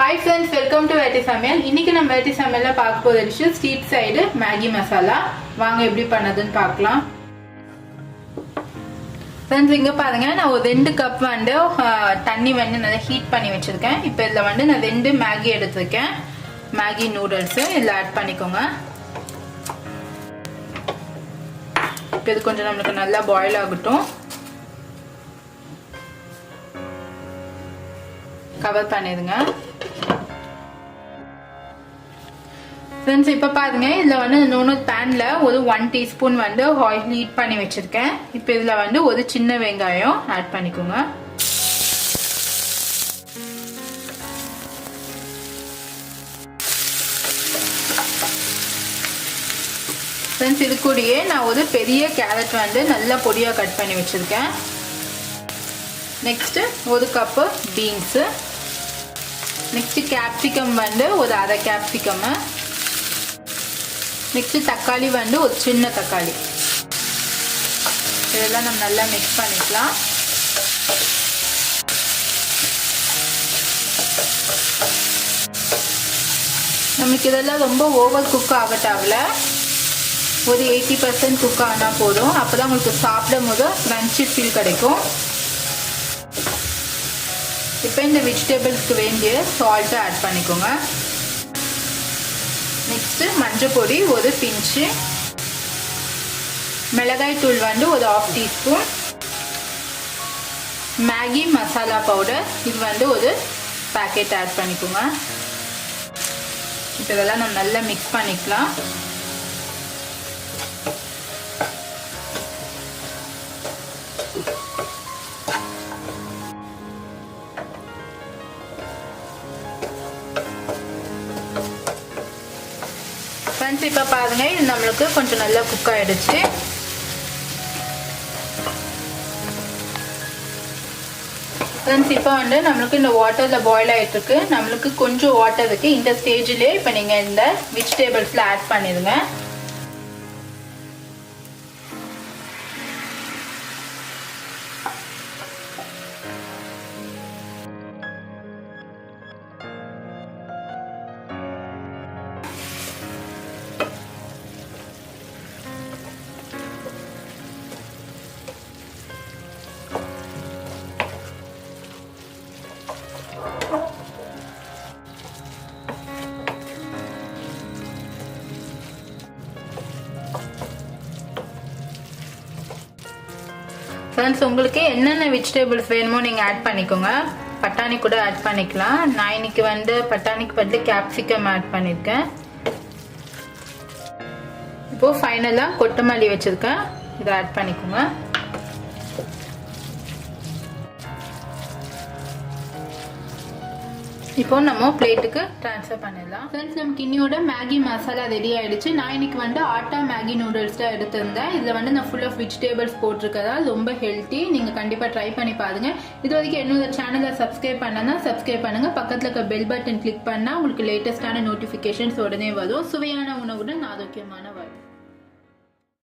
Hi friends, welcome to Vegetable Samayal. இன்னைக்கு நம்ம Vegetable Samayalல பார்க்க போற dish street side Maggi masala. வாங்க எப்படி பண்ணதுன்னு பார்க்கலாம். ஃப்ரெண்ட்ஸ் இங்க பாருங்க, நான் ஒரு 2 கப் வந்து தண்ணி வந்து நல்லா ஹீட் பண்ணி வச்சிருக்கேன். இப்போ இதுல வந்து நான் 2 மேகி எடுத்துர்க்கேன். மேகி நூடுல்ஸ் இதுல ஆட் பண்ணிக்கோங்க. இப்போ இது கொஞ்சம் நமக்கு நல்லா பாயில் ஆகட்டும். கவர் பண்ணிடுங்க. फ्रेंड्स இப்போ பாருங்க, இதுல வந்து நூடுல் பேன்ல ஒரு 1 டீஸ்பூன் வந்து ஆயில் ஹீட் பண்ணி வச்சிருக்கேன். இப்போ இதுல வந்து ஒரு சின்ன வெங்காயம் ஆட் பண்ணிக்கோங்க. फ्रेंड्स இது கூடயே நான் ஒரு பெரிய கேரட் வந்து நல்லா பொடியா கட் பண்ணி வச்சிருக்கேன். நெக்ஸ்ட் ஒரு கப் பீன்ஸ், நெக்ஸ்ட் கேப்சிகம் வந்து ஒரு அரை கேப்சிகம், நெக்ஸ்ட் தக்காளி வந்து ஒரு சின்ன தக்காளி. இதெல்லாம் நம்ம நல்லா மிக்ஸ் பண்ணிக்கலாம். நமக்கு இதெல்லாம் ரொம்ப ஓவர் குக் ஆகட்டாவில் ஒரு 80% குக் ஆனால் போதும். அப்போதான் உங்களுக்கு சாப்பிடும் போது கிரன்ச்சி ஃபீல் கிடைக்கும். இப்போ இந்த வெஜிடபிள்ஸ்க்கு வேண்டிய சால்ட்டை ஆட் பண்ணிக்கோங்க. நெக்ஸ்ட் மஞ்சள் பொடி ஒரு பிஞ்சு, மிளகாய் தூள் வந்து ஒரு 1/2 டீஸ்பூன், மேகி மசாலா பவுடர் இது வந்து ஒரு பேக்கெட் ஆட் பண்ணிக்கோங்க. இப்போ இதெல்லாம் நம்ம நல்லா மிக்ஸ் பண்ணிக்கலாம். ஃப்ரெண்ட்ஸ் இப்போ பாருங்க, இது நம்மளுக்கு கொஞ்சம் நல்லா குக் ஆயிடுச்சு. ஃப்ரெண்ட்ஸ் இப்போ வந்து நம்மளுக்கு இந்த வாட்டர்ல பாயில் ஆயிட்டு இருக்கு. நம்மளுக்கு கொஞ்சம் வாட்டர் இருக்கு. இந்த ஸ்டேஜ்லயே இப்போ நீங்க இந்த வெஜிடபிள்ஸ்ல ஆட் பண்ணிடுங்க. ஃப்ரெண்ட்ஸ் உங்களுக்கு என்னென்ன வெஜிடபிள்ஸ் வேணுமோ நீங்கள் ஆட் பண்ணிக்கோங்க. பட்டாணி கூட ஆட் பண்ணிக்கலாம். நான் இன்னைக்கு வந்து பட்டாணிக்கு பதில் கேப்சிகம் ஆட் பண்ணியிருக்கேன். இப்போ ஃபைனலாக கொத்தமல்லி வச்சுருக்கேன், இதை ஆட் பண்ணிக்கோங்க. இப்போ நம்ம பிளேட்டுக்கு ட்ரான்ஸ்ஃபர் பண்ணிடலாம். ஃப்ரெண்ட்ஸ் நமக்கு இன்னியோட மேகி மசாலா ரெடி ஆயிடுச்சு. நான் இன்னைக்கு வந்து ஆட்டா மேகி நூடுல்ஸ் தான் எடுத்திருந்தேன். இதில் வந்து நான் ஃபுல் ஆஃப் வெஜிடபிள்ஸ் போட்டிருக்கதா ரொம்ப ஹெல்த்தி. நீங்கள் கண்டிப்பாக ட்ரை பண்ணி பாருங்க. இது வரைக்கும் என்னோட சேனலை சப்ஸ்கிரைப் பண்ணனா சப்ஸ்கிரைப் பண்ணுங்க. பக்கத்தில் இருக்க பெல் பட்டன் கிளிக் பண்ணால் உங்களுக்கு லேட்டஸ்டான நோட்டிஃபிகேஷன்ஸ் உடனே வரும். சுவையான உணவுடன் ஆரோக்கியமான வாழ்வு.